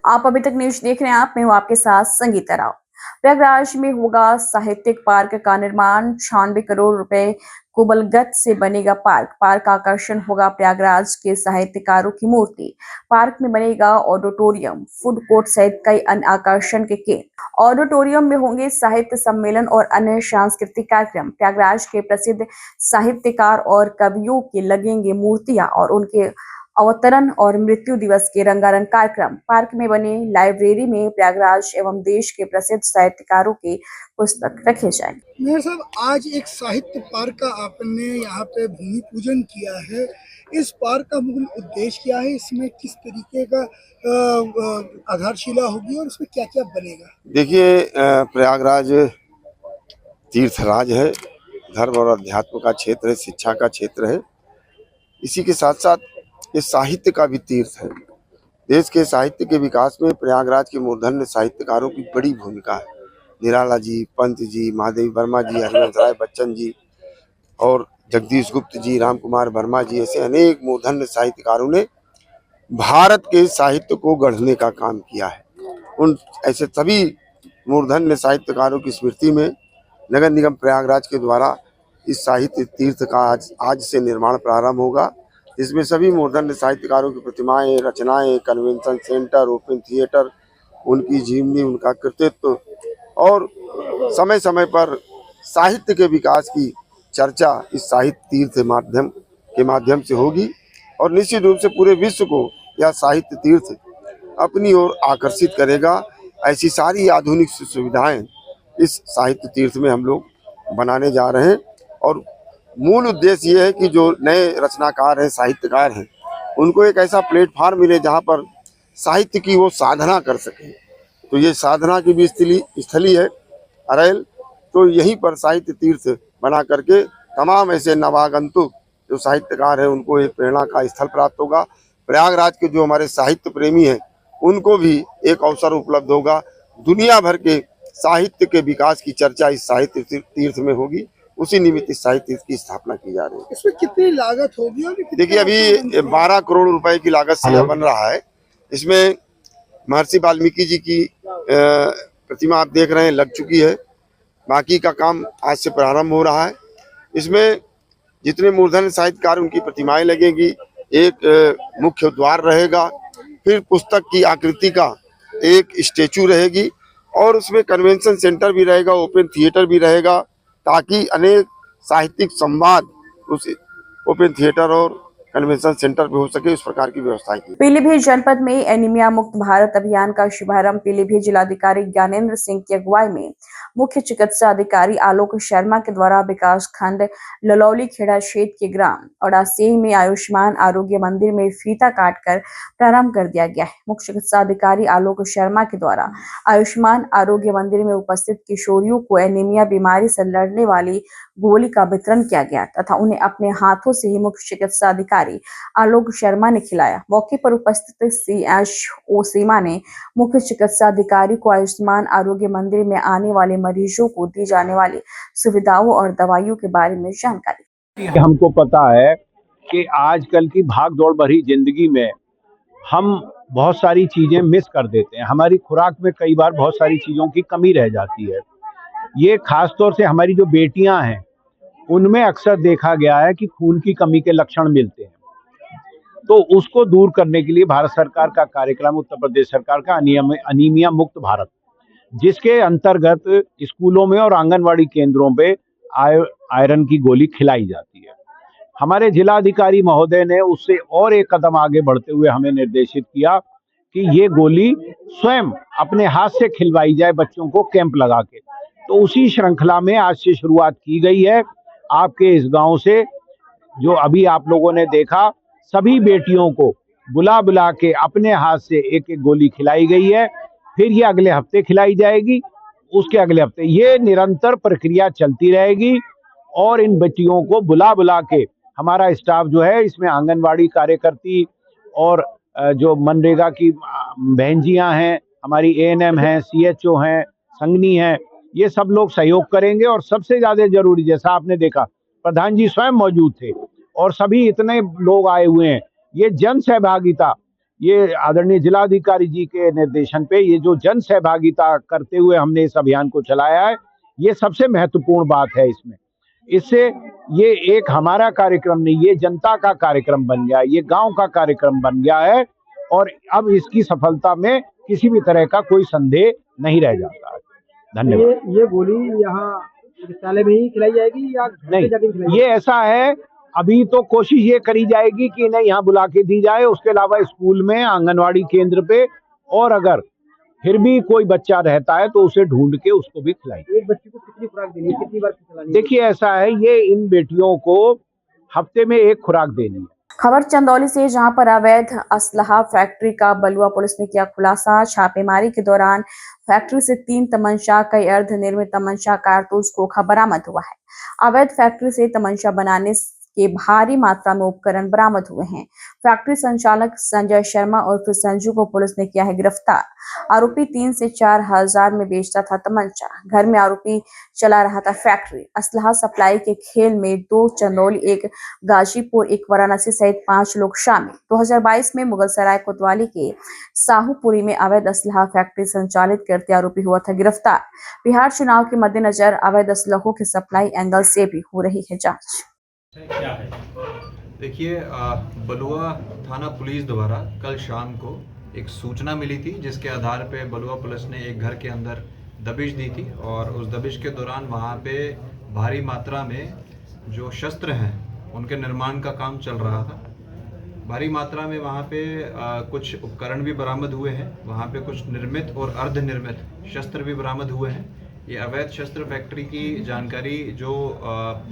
आप अभी तक न्यूज देख रहे हैं। मैं हूँ आपके साथ संगीता राव। प्रयागराज में होगा साहित्यिक पार्क का निर्माण। 96 करोड़ रुपए कुबलगत से बनेगा पार्क। पार्क का आकर्षण होगा प्रयागराज के साहित्यकारों की मूर्ति। पार्क में बनेगा ऑडिटोरियम, फूड कोर्ट सहित कई अन्य आकर्षण के केंद्र। ऑडिटोरियम में होंगे साहित्य सम्मेलन और अन्य सांस्कृतिक कार्यक्रम। प्रयागराज के प्रसिद्ध साहित्यकार और कवियों की लगेंगे मूर्तियां और उनके अवतरण और मृत्यु दिवस के रंगारंग कार्यक्रम। पार्क में बने लाइब्रेरी में प्रयागराज एवं देश के प्रसिद्ध साहित्यकारों के पुस्तक रखे जाएंगे। मेयर साहब, आज एक साहित्य पार्क का आपने यहाँ पे भूमि पूजन किया है। इस पार्क का मूल उद्देश्य क्या है? इसमें किस तरीके का आधारशिला होगी और इसमें क्या क्या बनेगा? देखिए, प्रयागराज तीर्थराज है, धर्म और अध्यात्म का क्षेत्र है, शिक्षा का क्षेत्र है। इसी के साथ साथ ये साहित्य का भी तीर्थ है। देश के साहित्य के विकास में प्रयागराज के मूर्धन्य साहित्यकारों की बड़ी भूमिका है। निराला जी, पंत जी, महादेवी वर्मा जी, हरिवंश राय बच्चन जी और जगदीश गुप्त जी, राम कुमार वर्मा जी, ऐसे अनेक मूर्धन्य साहित्यकारों ने भारत के साहित्य को गढ़ने का काम किया है। उन ऐसे सभी मूर्धन्य साहित्यकारों की स्मृति में नगर निगम प्रयागराज के द्वारा इस साहित्य तीर्थ का आज से निर्माण प्रारंभ होगा। इसमें सभी मूर्धन्य साहित्यकारों की प्रतिमाएं, रचनाएं, कन्वेंशन सेंटर, ओपन थिएटर, उनकी जीवनी, उनका कृतित्व और समय समय पर साहित्य के विकास की चर्चा इस साहित्य तीर्थ के माध्यम से होगी और निश्चित रूप से पूरे विश्व को यह साहित्य तीर्थ अपनी ओर आकर्षित करेगा। ऐसी सारी आधुनिक सुविधाएं इस साहित्य तीर्थ में हम लोग बनाने जा रहे हैं और मूल उद्देश्य ये है कि जो नए रचनाकार हैं, साहित्यकार हैं, उनको एक ऐसा प्लेटफार्म मिले जहाँ पर साहित्य की वो साधना कर सकें। तो ये साधना की भी स्थली है अरैल, तो यहीं पर साहित्य तीर्थ बना करके तमाम ऐसे नवागंतुक जो साहित्यकार हैं उनको एक प्रेरणा का स्थल प्राप्त होगा। प्रयागराज के जो हमारे साहित्य प्रेमी हैं उनको भी एक अवसर उपलब्ध होगा। दुनिया भर के साहित्य के विकास की चर्चा इस साहित्य तीर्थ में होगी। उसी निमित्त इस साहित्य तीर्थ की स्थापना की जा रही है। इसमें कितनी लागत होगी? देखिए, अभी 12 करोड़ रुपए की लागत से बन रहा है। इसमें महर्षि वाल्मीकि जी की प्रतिमा आप देख रहे हैं लग चुकी है। बाकी का काम आज से प्रारंभ हो रहा है। इसमें जितने मूर्धन्य साहित्यकार उनकी प्रतिमाएं लगेंगी, एक मुख्य द्वार रहेगा, फिर पुस्तक की आकृति का एक स्टेचू रहेगी और उसमें कन्वेंशन सेंटर भी रहेगा, ओपन थिएटर भी रहेगा, ताकि अनेक साहित्यिक संवाद उस ओपन थिएटर और कन्वेंशन सेंटर पे हो सके, इस प्रकार की व्यवस्था की। पीलीभीत जनपद में एनीमिया मुक्त भारत अभियान का शुभारंभ पीलीभीत जिलाधिकारी ज्ञानेंद्र सिंह की अगुवाई में मुख्य चिकित्सा अधिकारी आलोक शर्मा के द्वारा विकास खंड ललौली खेड़ा क्षेत्र के ग्राम ओडासी में आयुष्मान आरोग्य मंदिर में फीता काटकर प्रारंभ कर दिया गया है। मुख्य चिकित्सा अधिकारी आलोक शर्मा के द्वारा आयुष्मान आरोग्य मंदिर में उपस्थित किशोरियों को एनीमिया बीमारी से लड़ने वाली गोली का वितरण किया गया तथा उन्हें अपने हाथों से ही मुख्य चिकित्सा अधिकारी आलोक शर्मा ने खिलाया। मौके पर उपस्थित CHO सीमा ने मुख्य चिकित्सा अधिकारी को आयुष्मान आरोग्य मंदिर में आने वाले मरीजों को दी जाने वाली सुविधाओं और दवाइयों के बारे में जानकारी। हमको पता है कि आजकल की भाग दौड़ भरी जिंदगी में हम बहुत सारी चीजें मिस कर देते हैं। हमारी खुराक में कई बार बहुत सारी चीजों की कमी रह जाती है। ये खासतौर से हमारी जो बेटियां हैं उनमें अक्सर देखा गया है कि खून की कमी के लक्षण मिलते हैं। तो उसको दूर करने के लिए भारत सरकार का कार्यक्रम, उत्तर प्रदेश सरकार का अनीमिया मुक्त भारत, जिसके अंतर्गत स्कूलों में और आंगनवाड़ी केंद्रों पे आयरन की गोली खिलाई जाती है। हमारे जिलाधिकारी महोदय ने उससे और एक कदम आगे बढ़ते हुए हमें निर्देशित किया कि ये गोली स्वयं अपने हाथ से खिलवाई जाए बच्चों को कैंप लगा के। तो उसी श्रृंखला में आज से शुरुआत की गई है। आपके इस गांव से जो अभी आप लोगों ने देखा, सभी बेटियों को बुला बुला के अपने हाथ से एक एक गोली खिलाई गई है। फिर ये अगले हफ्ते खिलाई जाएगी, उसके अगले हफ्ते, ये निरंतर प्रक्रिया चलती रहेगी। और इन बेटियों को बुला बुला के हमारा स्टाफ जो है, इसमें आंगनवाड़ी कार्यकर्ती और जो मनरेगा की बहनजियां हैं, हमारी ANM हैं, CHO हैं, संगनी हैं, ये सब लोग सहयोग करेंगे। और सबसे ज्यादा जरूरी, जैसा आपने देखा, प्रधान जी स्वयं मौजूद थे और सभी इतने लोग आए हुए हैं। ये जन सहभागिता ये आदरणीय जिलाधिकारी जी के निर्देशन पे ये जो जन सहभागिता करते हुए हमने इस अभियान को चलाया है, ये सबसे महत्वपूर्ण बात है इसमें। इससे ये एक हमारा कार्यक्रम नहीं, ये जनता का कार्यक्रम बन गया, ये गांव का कार्यक्रम बन गया है और अब इसकी सफलता में किसी भी तरह का कोई संदेह नहीं रह जाता है। धन्यवाद। ये गोली यहाँ चिकित्सालय में ही खिलाई जाएगी या घर पे जाके खिलाई नहीं, ये ऐसा है, अभी तो कोशिश ये करी जाएगी कि नहीं यहाँ बुला के दी जाए, उसके अलावा स्कूल में, आंगनवाड़ी केंद्र पे, और अगर फिर भी कोई बच्चा रहता है तो उसे ढूंढ के उसको भी खिलाई। एक बच्चे को कितनी खुराक देनी है, कितनी बार खिलानी है? देखिए ऐसा है, ये इन बेटियों को हफ्ते में 1 खुराक देनी है। खबर चंदौली से, जहां पर अवैध असलहा फैक्ट्री का बलुआ पुलिस ने किया खुलासा। छापेमारी के दौरान फैक्ट्री से 3 तमंचा, कई अर्ध निर्मित तमंचा, कारतूस, खोखा बरामद हुआ है। अवैध फैक्ट्री से तमंचा बनाने के भारी मात्रा में उपकरण बरामद हुए हैं। फैक्ट्री संचालक संजय शर्मा और फिर संजू को पुलिस ने किया है गिरफ्तार। आरोपी 3 से 4 हजार में बेचता था तमंचा। घर में आरोपी चला रहा था फैक्ट्री। असलहा सप्लाई के खेल में 2 चंदौली, 1 गाजीपुर, 1 वाराणसी सहित 5 लोग शामिल। 2022 में मुगलसराय कोतवाली के साहूपुरी में अवैध असलहा फैक्ट्री संचालित करते आरोपी हुआ था गिरफ्तार। बिहार चुनाव के मद्देनजर अवैध असलहों की सप्लाई एंगल से भी हो रही है जांच। क्या है? देखिए, बलुआ थाना पुलिस द्वारा कल शाम को एक सूचना मिली थी, जिसके आधार पे बलुआ पुलिस ने एक घर के अंदर दबिश दी थी और उस दबिश के दौरान वहाँ पे भारी मात्रा में जो शस्त्र हैं उनके निर्माण का काम चल रहा था। भारी मात्रा में वहाँ पे कुछ उपकरण भी बरामद हुए हैं। वहाँ पे कुछ निर्मित और अर्धनिर्मित शस्त्र भी बरामद हुए हैं। ये अवैध शस्त्र फैक्ट्री की जानकारी जो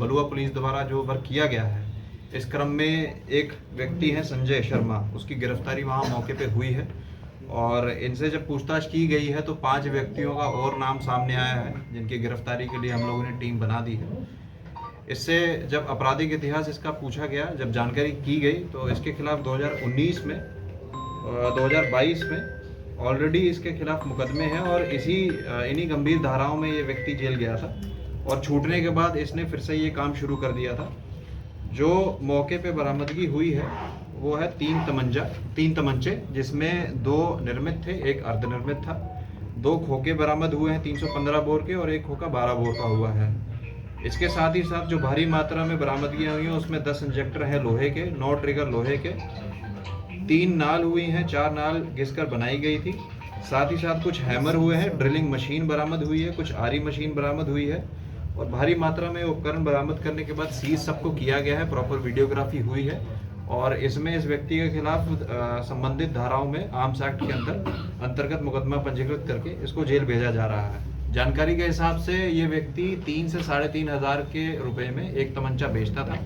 बलुआ पुलिस द्वारा जो वर्क किया गया है, इस क्रम में एक व्यक्ति है संजय शर्मा, उसकी गिरफ्तारी वहाँ मौके पे हुई है और इनसे जब पूछताछ की गई है तो 5 व्यक्तियों का और नाम सामने आया है, जिनकी गिरफ्तारी के लिए हम लोगों ने टीम बना दी है। इससे जब आपराधिक इतिहास इसका पूछा गया, जब जानकारी की गई, तो इसके खिलाफ 2019 में 2022 में ऑलरेडी इसके खिलाफ मुकदमे हैं और इन्हीं गंभीर धाराओं में ये व्यक्ति जेल गया था और छूटने के बाद इसने फिर से ये काम शुरू कर दिया था। जो मौके पे बरामदगी हुई है वो है 3 तमंचे, जिसमें 2 निर्मित थे, 1 अर्धनिर्मित था। 2 खोखे बरामद हुए हैं 315 बोर के और 1 खोखा 12 बोर का हुआ है। इसके साथ ही साथ जो भारी मात्रा में बरामदगियाँ हुई हैं उसमें 10 इंजेक्टर हैं लोहे के, 9 ट्रिगर लोहे के, 3 नाल हुई हैं, 4 नाल घिसकर बनाई गई थी। साथ ही साथ कुछ हैमर हुए हैं, ड्रिलिंग मशीन बरामद हुई है, कुछ आरी मशीन बरामद हुई है और भारी मात्रा में उपकरण बरामद करने के बाद सीज सबको किया गया है। प्रॉपर वीडियोग्राफी हुई है और इसमें इस व्यक्ति के खिलाफ संबंधित धाराओं में आर्म्स एक्ट के अंतर्गत मुकदमा पंजीकृत करके इसको जेल भेजा जा रहा है। जानकारी के हिसाब से ये व्यक्ति 3 से 3.5 हजार के रुपए में 1 तमंचा बेचता था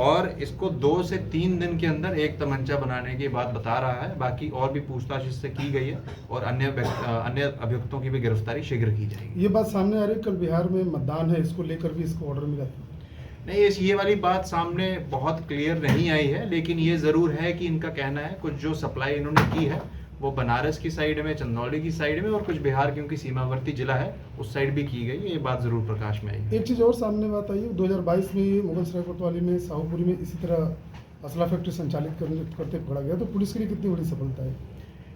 और इसको 2 से 3 दिन के अंदर 1 तमंचा बनाने की बात बता रहा है। बाकी और भी पूछताछ इससे की गई है और अन्य अभियुक्तों की भी गिरफ्तारी शीघ्र की जाएगी। ये बात सामने आ रही है, कल बिहार में मतदान है, इसको लेकर भी इसको ऑर्डर मिला था? नहीं, ये वाली बात सामने बहुत क्लियर नहीं आई है, लेकिन ये ज़रूर है कि इनका कहना है कुछ जो सप्लाई इन्होंने की है वो बनारस की साइड में, चंदौली की साइड में और कुछ बिहार, क्योंकि सीमावर्ती जिला है, उस साइड भी की गई। ये बात ज़रूर प्रकाश में आई। एक चीज़ और सामने बात आई है, 2022 में मुगलसराय कोतवाली में, साहूपुरी में इसी तरह असला फैक्ट्री संचालित करते पकड़ा गया, तो पुलिस के लिए कितनी बड़ी सफलता है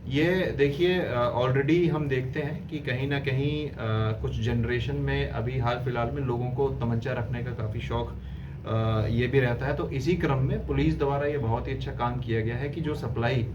ये? देखिए, ऑलरेडी हम देखते हैं कि कहीं ना कहीं कुछ जनरेशन में अभी हाल फिलहाल में लोगों को तमंचा रखने का काफ़ी शौक ये भी रहता है। तो इसी क्रम में पुलिस द्वारा ये बहुत ही अच्छा काम किया गया है कि जो सप्लाई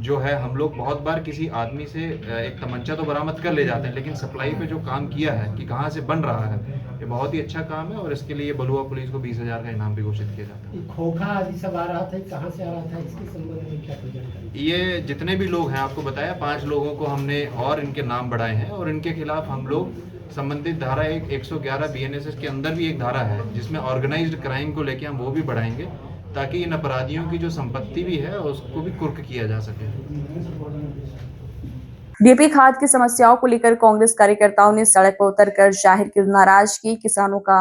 जो है, हम लोग बहुत बार किसी आदमी से एक तमंचा तो बरामद कर ले जाते हैं, लेकिन सप्लाई पे जो काम किया है कि कहाँ से बन रहा है, ये बहुत ही अच्छा काम है और इसके लिए बलुआ पुलिस को 20,000 का इनाम भी घोषित किया जाता है। खोखा आदि सब आ रहा था, कहाँ से आ रहा था, इसके संबंध में क्या जानकारी? ये जितने भी लोग हैं, आपको बताया 5 लोगों को हमने और इनके नाम बढ़ाए हैं और इनके खिलाफ हम लोग संबंधित धारा 111 BNSS के अंदर भी एक धारा है जिसमें ऑर्गेनाइज्ड क्राइम को लेके हम वो भी बढ़ाएंगे, ताकि इन अपराधियों की जो संपत्ति भी है उसको भी कुर्क किया जा सके। डीएपी खाद की समस्याओं को लेकर कांग्रेस कार्यकर्ताओं ने सड़क पर उतरकर जाहिर की नाराजगी। किसानों का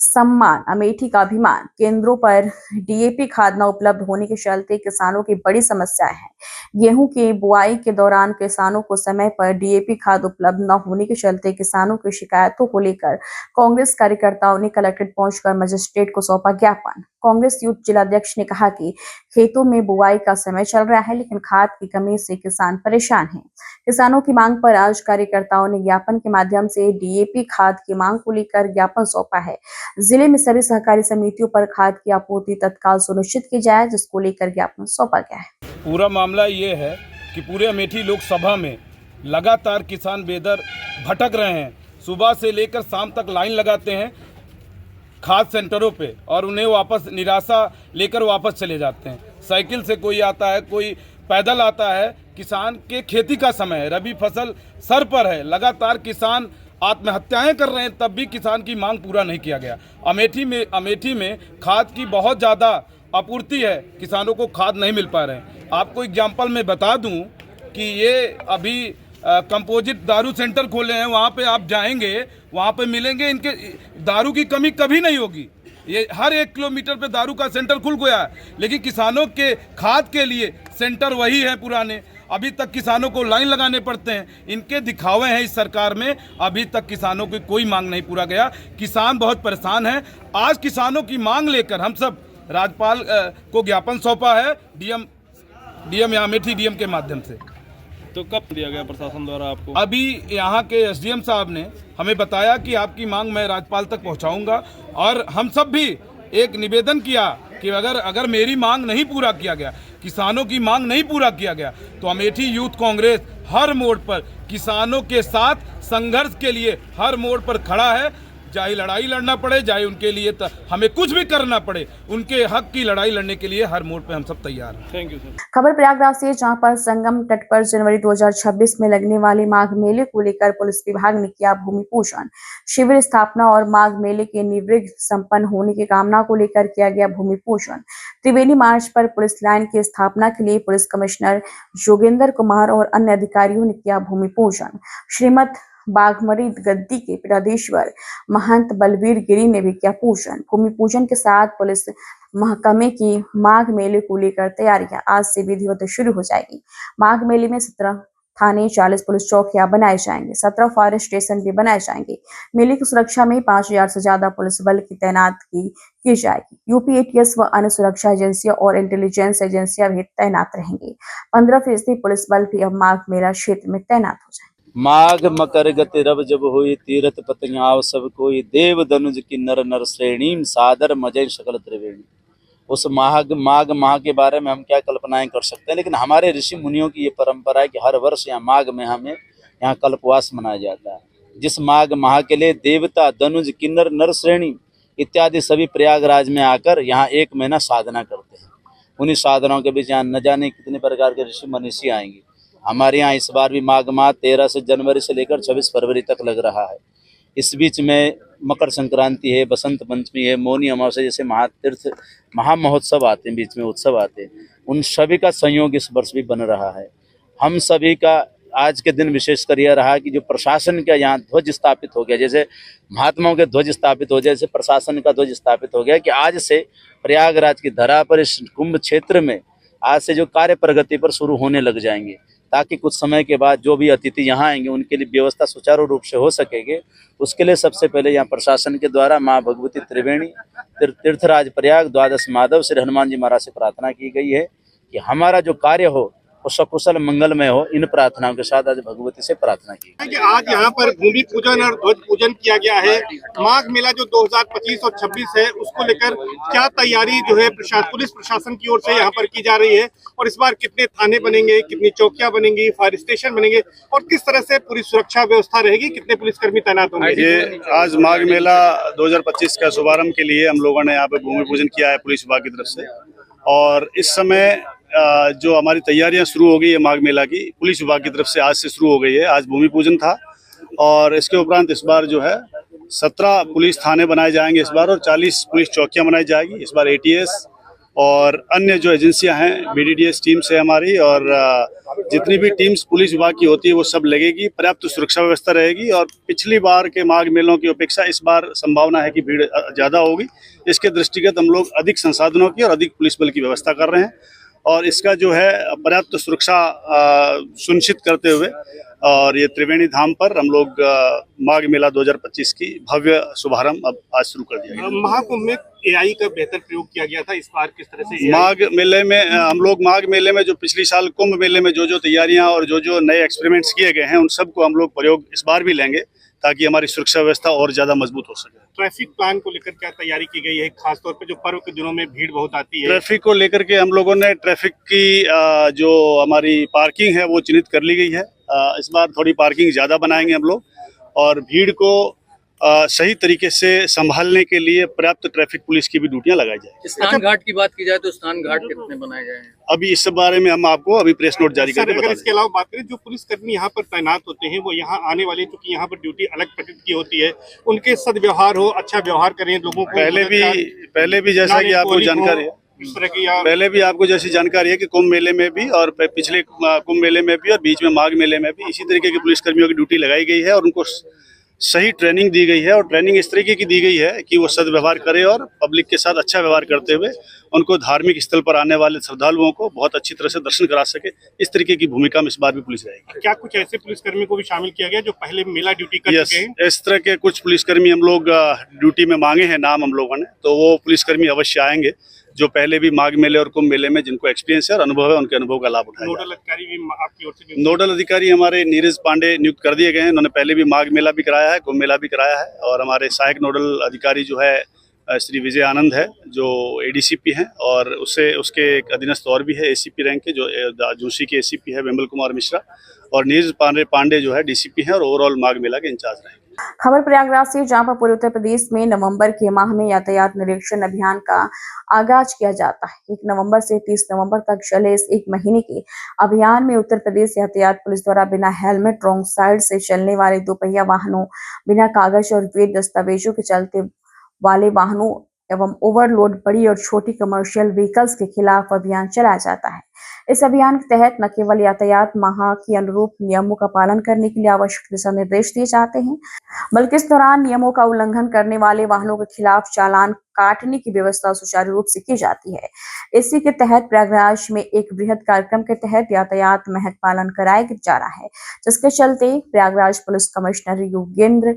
सम्मान, अमेठी का अभिमान। केंद्रों पर डीएपी खाद न उपलब्ध होने के चलते किसानों की बड़ी समस्या है। गेहूं की बुआई के दौरान किसानों को समय पर डीएपी खाद उपलब्ध न होने के चलते किसानों की शिकायतों को लेकर कांग्रेस कार्यकर्ताओं ने कलेक्ट्रेट पहुंचकर मजिस्ट्रेट को सौंपा ज्ञापन। कांग्रेस यूथ जिलाध्यक्ष ने कहा कि खेतों में बुआई का समय चल रहा है, लेकिन खाद की कमी से किसान परेशान हैं। किसानों की मांग पर आज कार्यकर्ताओं ने ज्ञापन के माध्यम से डीएपी खाद की मांग को लेकर ज्ञापन सौंपा है। जिले में सभी सहकारी समितियों पर खाद की आपूर्ति तत्काल सुनिश्चित की जाए, जिसको लेकर ज्ञापन सौंपा गया है। पूरा मामला ये है कि पूरे अमेठी लोकसभा में लगातार किसान बेदर भटक रहे हैं। सुबह से लेकर शाम तक लाइन लगाते हैं खाद सेंटरों पे और उन्हें वापस निराशा लेकर वापस चले जाते हैं। साइकिल से कोई आता है, कोई पैदल आता है। किसान के खेती का समय है, रबी फसल सर पर है, लगातार किसान आत्महत्याएं कर रहे हैं, तब भी किसान की मांग पूरा नहीं किया गया। अमेठी में खाद की बहुत ज़्यादा आपूर्ति है, किसानों को खाद नहीं मिल पा रहे हैं। आपको एग्जाम्पल में बता दूं कि ये अभी कंपोजिट दारू सेंटर खोले हैं, वहाँ पे आप जाएंगे, वहाँ पे मिलेंगे, इनके दारू की कमी कभी नहीं होगी। ये हर 1 किलोमीटर पे दारू का सेंटर खुल गया है, लेकिन किसानों के खाद के लिए सेंटर वही है पुराने। अभी तक किसानों को लाइन लगाने पड़ते हैं। इनके दिखावे हैं इस सरकार में, अभी तक किसानों की कोई मांग नहीं पूरा गया। किसान बहुत परेशान हैं। आज किसानों की मांग लेकर हम सब राज्यपाल को ज्ञापन सौंपा है, डीएम या अमेठी डीएम के माध्यम से। तो कब दिया गया प्रशासन द्वारा आपको? अभी यहाँ के एसडीएम साहब ने हमें बताया कि आपकी मांग मैं राज्यपाल तक पहुँचाऊँगा, और हम सब भी एक निवेदन किया कि अगर मेरी मांग नहीं पूरा किया गया, किसानों की मांग नहीं पूरा किया गया, तो अमेठी यूथ कांग्रेस हर मोड़ पर किसानों के साथ संघर्ष के लिए हर मोड़ पर खड़ा है। चाहे लड़ाई लड़ना पड़े, चाहे उनके लिए हमें कुछ भी करना पड़े, उनके हक की लड़ाई लड़ने के लिए हर मोड़ पे हम सब तैयार हैं। Thank you sir. खबर प्रयागराज से, जहां पर संगम तट पर जनवरी 2026 में लगने वाले माघ मेले को लेकर पुलिस विभाग ने किया भूमि पूजन। शिविर स्थापना और माघ मेले के निर्विघ्न संपन्न होने की कामना को लेकर किया गया भूमि पूजन। त्रिवेणी मार्च पर पुलिस लाइन की स्थापना के लिए पुलिस कमिश्नर योगेंद्र कुमार और अन्य अधिकारियों ने किया भूमि पूजन। श्रीमद बाघमरी गद्दी के पीठाधीश्वर महंत बलवीर गिरी ने भी किया पूजन। भूमि पूजन के साथ पुलिस महकमे की माघ मेले को लेकर तैयारियां आज से विधिवत शुरू हो जाएगी। माघ मेले में 17 थाने, 40 पुलिस चौकियां बनाए जाएंगे, 17 फायर स्टेशन भी बनाए जाएंगे। मेले की सुरक्षा में 5000 से ज्यादा पुलिस बल की तैनाती की जाएगी। यूपी एटीएस व अन्य सुरक्षा एजेंसियां और इंटेलिजेंस एजेंसियां भी तैनात रहेंगी। 15% पुलिस बल भी अब माघ मेला क्षेत्र में तैनात हो जाएंगे। माघ मकर गति रव जब होई, तीरथ पतंगाव सब कोई, देव धनुज की नर नर श्रेणी, सादर मजय सकल त्रिवेणी। उस माघ माह के बारे में हम क्या कल्पनाएं कर सकते हैं, लेकिन हमारे ऋषि मुनियों की ये परंपरा है कि हर वर्ष यहाँ माघ में हमें यहाँ कल्पवास मनाया जाता है। जिस माघ माह के लिए देवता, धनुज, किन्नर, नर श्रेणी इत्यादि सभी प्रयागराज में आकर यहाँ 1 महीना साधना करते हैं। उन्हीं साधनाओं के बीच यहाँ न जाने कितने प्रकार के ऋषि मनीषी आएंगे। हमारे यहाँ इस बार भी माघ माह 13 से जनवरी से लेकर 26 फरवरी तक लग रहा है। इस बीच में मकर संक्रांति है, बसंत पंचमी है, मौनी अमावस्या जैसे महातीर्थ महामहोत्सव आते हैं, बीच में उत्सव आते हैं। उन सभी का संयोग इस वर्ष भी बन रहा है। हम सभी का आज के दिन विशेषकर यह रहा कि जो प्रशासन का यहाँ ध्वज स्थापित हो गया, जैसे महात्माओं के ध्वज स्थापित हो गए, जैसे प्रशासन का ध्वज स्थापित हो गया कि आज से प्रयागराज की धरा पर इस कुंभ क्षेत्र में आज से जो कार्य प्रगति पर शुरू होने लग जाएंगे, ताकि कुछ समय के बाद जो भी अतिथि यहाँ आएंगे उनके लिए व्यवस्था सुचारू रूप से हो सकेगी। उसके लिए सबसे पहले यहाँ प्रशासन के द्वारा माँ भगवती त्रिवेणी तीर्थराज प्रयाग द्वादश माधव श्री हनुमान जी महाराज से प्रार्थना की गई है कि हमारा जो कार्य हो वो सकुशल मंगलमय हो। इन प्रार्थनाओं के साथ आज भगवती से प्रार्थना की कि आज यहाँ पर भूमि पूजन और ध्वज पूजन किया गया है। माघ मेला जो 2025 और 26 है, उसको लेकर क्या तैयारी जो है पुलिस प्रशासन की ओर से यहाँ पर की जा रही है, और इस बार कितने थाने बनेंगे, कितनी चौकियां बनेंगी, फायर स्टेशन बनेंगे, और किस तरह से पूरी सुरक्षा व्यवस्था रहेगी, कितने पुलिसकर्मी तैनात होंगे? ये आज माघ मेला 2025 का शुभारंभ के लिए हम लोगों ने यहाँ पे भूमि पूजन किया है पुलिस विभाग की तरफ से, और इस समय जो हमारी तैयारियां शुरू हो गई है माघ मेला की, पुलिस विभाग की तरफ से आज से शुरू हो गई है। आज भूमि पूजन था, और इसके उपरांत इस बार जो है 17 पुलिस थाने बनाए जाएंगे इस बार, और 40 पुलिस चौकियां बनाई जाएगी। इस बार एटीएस, और अन्य जो एजेंसियां हैं, BDDS टीम्स है हमारी, और जितनी भी टीम्स पुलिस विभाग की होती है वो सब लगेगी। पर्याप्त सुरक्षा व्यवस्था रहेगी और पिछली बार के माघ मेलों की अपेक्षा इस बार संभावना है कि भीड़ ज़्यादा होगी। इसके दृष्टिगत हम लोग अधिक संसाधनों की और अधिक पुलिस बल की व्यवस्था कर रहे हैं और इसका जो है पर्याप्त सुरक्षा सुनिश्चित करते हुए और ये त्रिवेणी धाम पर हम लोग माघ मेला 2025 की भव्य शुभारंभ अब आज शुरू कर दिया गया। महाकुंभ में AI का बेहतर प्रयोग किया गया था, इस बार किस तरह से माघ मेले में हम लोग माघ मेले में जो पिछली साल कुंभ मेले में जो तैयारियां और जो नए एक्सपेरिमेंट्स किए गए हैं उन सबको हम लोग प्रयोग इस बार भी लेंगे ताकि हमारी सुरक्षा व्यवस्था और ज्यादा मजबूत हो सके। ट्रैफिक प्लान को लेकर क्या तैयारी की गई है, खासतौर पर जो पर्व के दिनों में भीड़ बहुत आती है? ट्रैफिक को लेकर के हम लोगों ने ट्रैफिक की जो हमारी पार्किंग है वो चिन्हित कर ली गई है। इस बार थोड़ी पार्किंग ज़्यादा बनाएंगे हम लोग और भीड़ को सही तरीके से संभालने के लिए पर्याप्त ट्रैफिक पुलिस की भी ड्यूटियां लगाई जाए। स्नान घाट की बात की जाए तो स्नान घाट कितने बनाए गए हैं? अभी इस बारे में हम आपको अभी प्रेस नोट जारी करके बता देंगे। इसके अलावा बात करें, जो पुलिसकर्मी यहाँ पर तैनात होते हैं वो यहाँ आने वाले, क्योंकि यहाँ पर ड्यूटी अलग प्रकृति की होती है, उनके सदव्यवहार हो, अच्छा व्यवहार करें लोगों को। पहले भी जैसा कि आपको जानकारी है, इस तरह की पहले भी आपको जैसी जानकारी है कि कुंभ मेले में भी और पिछले कुंभ मेले में भी और बीच में माघ मेले में भी इसी तरीके के पुलिसकर्मियों की ड्यूटी लगाई गई है और उनको सही ट्रेनिंग दी गई है और ट्रेनिंग इस तरीके की दी गई है कि वो सदव्यवहार करे और पब्लिक के साथ अच्छा व्यवहार करते हुए उनको धार्मिक स्थल पर आने वाले श्रद्धालुओं को बहुत अच्छी तरह से दर्शन करा सके। इस तरीके की भूमिका में इस बार भी पुलिस रहेगी। क्या कुछ ऐसे पुलिसकर्मी को भी शामिल किया गया जो पहले मेला ड्यूटी कर चुके हैं? इस तरह के कुछ पुलिसकर्मी हम लोग ड्यूटी में मांगे हैं नाम हम लोगों ने, तो वो पुलिसकर्मी अवश्य आएंगे जो पहले भी माघ मेले और कुंभ मेले में जिनको एक्सपीरियंस है और अनुभव है, उनके अनुभव का लाभ उठाएंगे। नोडल अधिकारी भी आपकी ओर से? नोडल अधिकारी हमारे नीरज पांडे नियुक्त कर दिए गए हैं। उन्होंने पहले भी माघ मेला भी कराया है, कुंभ मेला भी कराया है और हमारे सहायक नोडल अधिकारी जो है श्री विजय आनंद है जो ADCP हैं और उसके एक अधीनस्थ और भी है ACP रैंक के जो जोशी के ACP है विमल कुमार मिश्रा और नीरज पांडे जो है DCP है और ओवरऑल माघ मेला के इंचार्ज रहेंगे। खबर प्रयागराज से, जहां पर पूरे उत्तर प्रदेश में नवंबर के माह में यातायात निरीक्षण अभियान का आगाज किया जाता है। 1 नवंबर से 30 नवंबर तक चले इस 1 महीने के अभियान में उत्तर प्रदेश यातायात पुलिस द्वारा बिना हेलमेट, रॉन्ग साइड से चलने वाले 2 पहिया वाहनों, बिना कागज और वैध दस्तावेजों के चलते वाले वाहनों एवं ओवरलोड बड़ी और छोटी कमर्शियल व्हीकल्स के खिलाफ अभियान चलाया जाता है। इस अभियान के तहत न केवल यातायात माह के अनुरूप नियमों का पालन करने के लिए आवश्यक दिशा निर्देश दिए जाते हैं, बल्कि इस दौरान नियमों का उल्लंघन करने वाले वाहनों के खिलाफ चालान काटने की व्यवस्था सुचारू रूप से की जाती है। इसी के तहत प्रयागराज में एक बृहद कार्यक्रम के तहत यातायात महक पालन कराया जा रहा है, जिसके चलते प्रयागराज पुलिस कमिश्नर योगेंद्र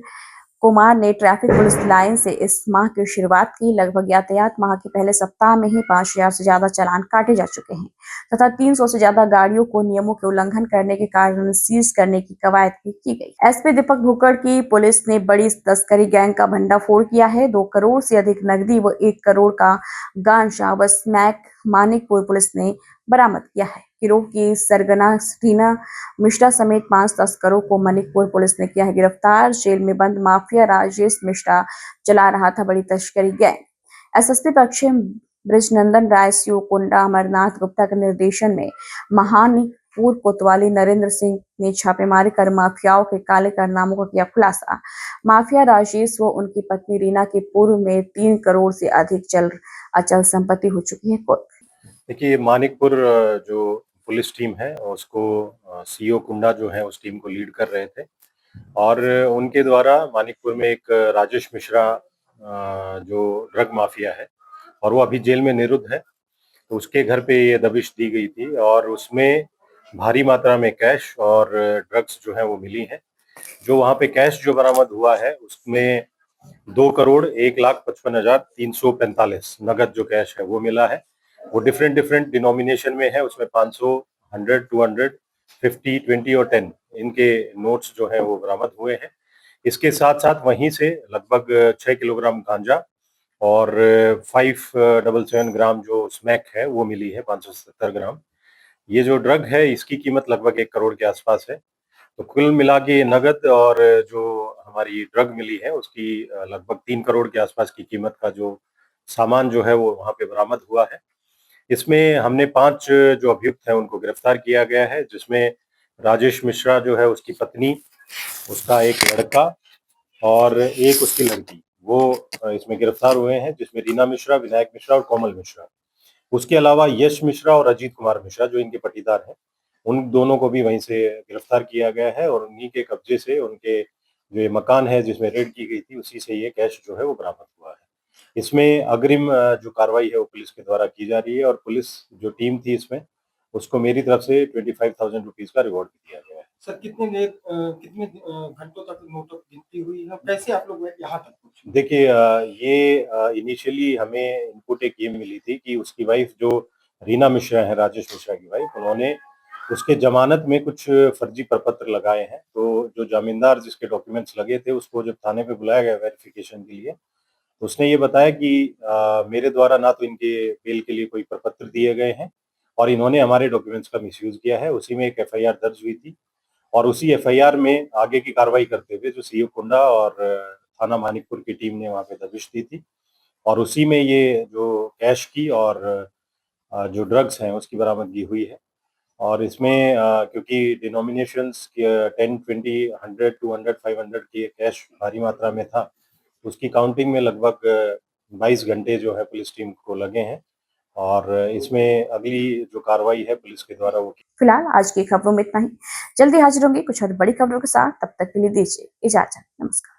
कुमार ने ट्रैफिक पुलिस लाइन से इस माह की शुरुआत की। लगभग यातायात माह के पहले सप्ताह में ही 5000 से ज्यादा चालान काटे जा चुके हैं तथा 300 से ज्यादा गाड़ियों को नियमों के उल्लंघन करने के कारण सीज करने की कवायद भी की गई। SP दीपक भुक्कड़ की पुलिस ने बड़ी तस्करी गैंग का भंडाफोड़ किया है। 2 करोड़ से अधिक नकदी व 1 करोड़ का गांजा व स्मैक मानिकपुर पुलिस ने बरामद किया है। गिरोह की सरगना रीना मिश्रा समेत 5 तस्करों को मनिकपुर पुलिस ने किया है गिरफ्तार। जेल में बंद माफिया राजेश मिश्रा चला रहा था बड़ी तस्करी गैंग। SSP पश्चिम ब्रिजनंदन राय, सीओ कुंडा अमरनाथ गुप्ता के निर्देशन में महानीपुर कोतवाली नरेंद्र सिंह ने छापेमारी कर माफियाओं के काले कारनामों का किया खुलासा। माफिया राजेश व उनकी पत्नी रीना की पूर्व में 3 करोड़ से अधिक अचल संपत्ति हो चुकी है। देखिए, मानिकपुर जो पुलिस टीम है उसको सीओ कुंडा जो है उस टीम को लीड कर रहे थे और उनके द्वारा मानिकपुर में एक राजेश मिश्रा जो ड्रग माफिया है और वो अभी जेल में निरुद्ध है, तो उसके घर पे ये दबिश दी गई थी और उसमें भारी मात्रा में कैश और ड्रग्स जो है वो मिली है। जो वहाँ पे कैश जो बरामद हुआ है उसमें 2 करोड़ 1,55,345 नगद जो कैश है वो मिला है। वो डिफरेंट डिनोमिनेशन में है, उसमें 500, 100, 200, 50, 20 और 10 इनके नोट्स जो हैं वो बरामद हुए हैं। इसके साथ साथ वहीं से लगभग 6 किलोग्राम गांजा और 577 ग्राम जो स्मैक है वो मिली है, 570 ग्राम। ये जो ड्रग है इसकी कीमत लगभग 1 करोड़ के आसपास है। तो कुल मिला के नगद और जो हमारी ड्रग मिली है उसकी लगभग 3 करोड़ के आसपास की कीमत का जो सामान जो है वो वहाँ पे बरामद हुआ है। इसमें हमने 5 जो अभियुक्त हैं उनको गिरफ्तार किया गया है, जिसमें राजेश मिश्रा जो है उसकी पत्नी, उसका एक लड़का और एक उसकी लड़की, वो इसमें गिरफ्तार हुए हैं, जिसमें रीना मिश्रा, विनायक मिश्रा और कोमल मिश्रा। उसके अलावा यश मिश्रा और अजीत कुमार मिश्रा जो इनके पटीदार हैं, उन दोनों को भी वहीं से गिरफ्तार किया गया है और उन्हीं के कब्जे से उनके जो ये मकान है जिसमें रेड की गई थी उसी से ये कैश जो है वो बरामद हुआ है। इसमें अग्रिम जो कार्रवाई है वो पुलिस के द्वारा की जा रही है और पुलिस जो टीम थी इसमें उसको मेरी तरफ से 25,000 रुपीज का रिवॉर्ड भी दिया गया है। सर कितने घंटों तक नोट गिनती हुई है, कैसे आप लोग यहाँ तक पहुंचे? देखिए ये इनिशियली हमें इनपुट एक ये मिली थी कि उसकी वाइफ जो रीना मिश्रा है, राजेश मिश्रा की वाइफ, उन्होंने उसके जमानत में कुछ फर्जी प्रपत्र लगाए हैं। तो जो जामीनदार जिसके डॉक्यूमेंट्स लगे थे उसको जब थाने पे बुलाया गया वेरिफिकेशन के लिए, उसने ये बताया कि मेरे द्वारा ना तो इनके बेल के लिए कोई प्रपत्र दिए गए हैं और इन्होंने हमारे डॉक्यूमेंट्स का मिसयूज किया है। उसी में एक एफआईआर दर्ज हुई थी और उसी एफआईआर में आगे की कार्रवाई करते हुए जो सीओ कुंडा और थाना मानिकपुर की टीम ने वहाँ पे दबिश दी थी और उसी में ये जो कैश की और जो ड्रग्स हैं उसकी बरामदगी हुई है। और इसमें क्योंकि डिनोमिनेशंस 10, 20, 100, 200, 500 की कैश भारी मात्रा में था, उसकी काउंटिंग में लगभग 22 घंटे जो है पुलिस टीम को लगे हैं और इसमें अगली जो कार्रवाई है पुलिस के द्वारा वो फिलहाल आज की खबरों में इतना ही। जल्दी हाजिर होंगे कुछ और बड़ी खबरों के साथ, तब तक के लिए दीजिए इजाजत। नमस्कार।